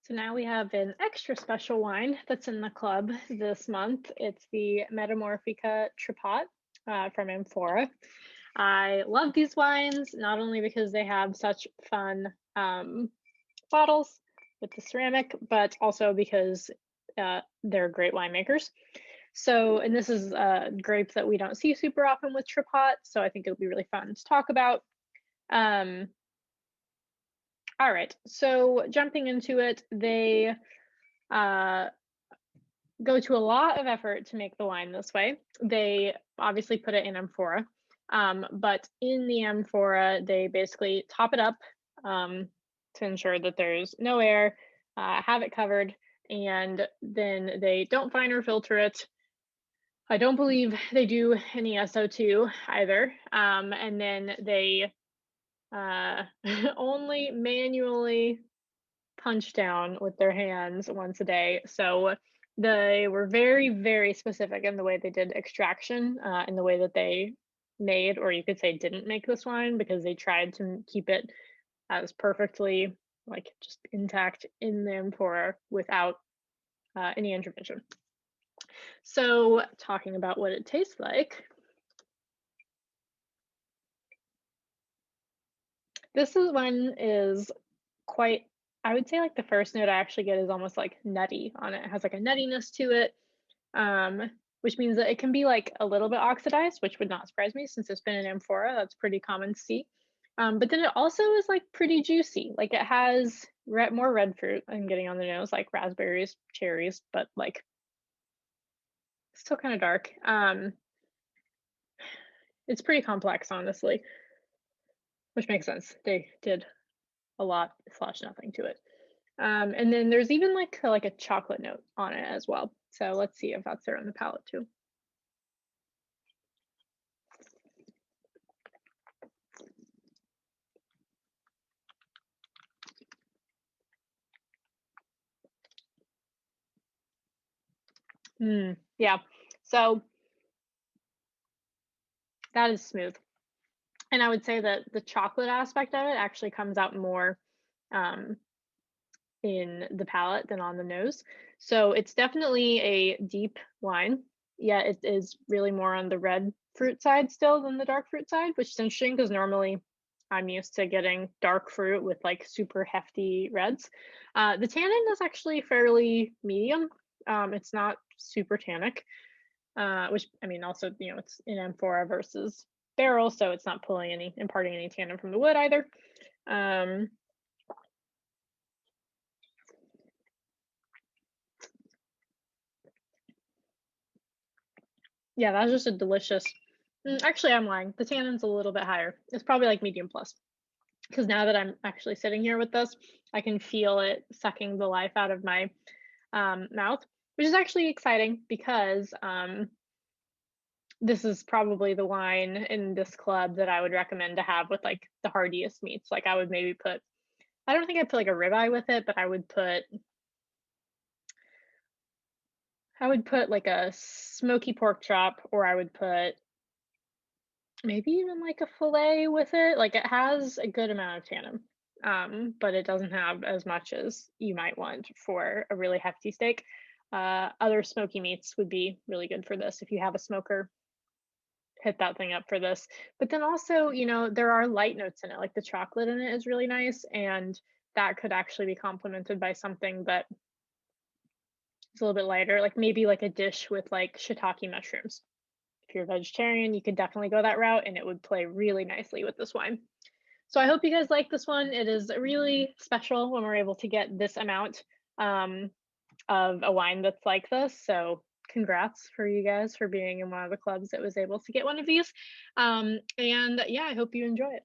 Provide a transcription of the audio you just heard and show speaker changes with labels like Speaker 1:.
Speaker 1: So now we have an extra special wine that's in the club this month. It's the Metamorphica Trepat from Amphora. I love these wines not only because they have such fun bottles with the ceramic, but also because they're great winemakers. So, and this is a grape that we don't see super often with Trepat, so I think it'll be really fun to talk about. Um, all right, so jumping into it, they uh, go to a lot of effort to make the wine this way. They obviously put it in amphora, but in the amphora, they basically top it up to ensure that there's no air, have it covered, and then they don't fine or filter it. I don't believe they do any SO2 either. And then they only manually punch down with their hands once a day. So they were very, very specific in the way they did extraction, in the way that they made, or you could say didn't make this wine, because they tried to keep it as perfectly like just intact in the amphora without any intervention. So talking about what it tastes like, this is one is quite, I would say like the first note I actually get is almost like nutty on it. It has like a nuttiness to it, which means that it can be like a little bit oxidized, which would not surprise me since it's been in amphora. That's pretty common to see. But then it also is like pretty juicy. Like it has more red fruit I'm getting on the nose, like raspberries, cherries, but like still kind of dark. It's pretty complex, honestly, which makes sense. They did a lot slash nothing to it. And then there's even like a chocolate note on it as well. So let's see if that's there on the palate too. Yeah, so that is smooth. And I would say that the chocolate aspect of it actually comes out more um, in the palate than on the nose. So it's definitely a deep wine. Yeah, it is really more on the red fruit side still than the dark fruit side, which is interesting because normally I'm used to getting dark fruit with like super hefty reds. The tannin is actually fairly medium. It's not super tannic, which I mean, also, it's in amphora versus barrel, so it's not imparting any tannin from the wood either. Yeah, that's just a delicious. Actually, I'm lying. The tannin's a little bit higher. It's probably like medium plus. Because now that I'm actually sitting here with this, I can feel it sucking the life out of my mouth, which is actually exciting because this is probably the wine in this club that I would recommend to have with like the hardiest meats. Like I would maybe put, I don't think I'd put like a ribeye with it, but I would put like a smoky pork chop, or I would put maybe even like a fillet with it. Like it has a good amount of tannin, but it doesn't have as much as you might want for a really hefty steak. Other smoky meats would be really good for this. If you have a smoker, hit that thing up for this. But then also, there are light notes in it, like the chocolate in it is really nice, and that could actually be complemented by something that is a little bit lighter, like maybe like a dish with like shiitake mushrooms. If you're a vegetarian, you could definitely go that route and it would play really nicely with this wine. So I hope you guys like this one. It is really special when we're able to get this amount of a wine that's like this. So congrats for you guys for being in one of the clubs that was able to get one of these. And yeah, I hope you enjoy it.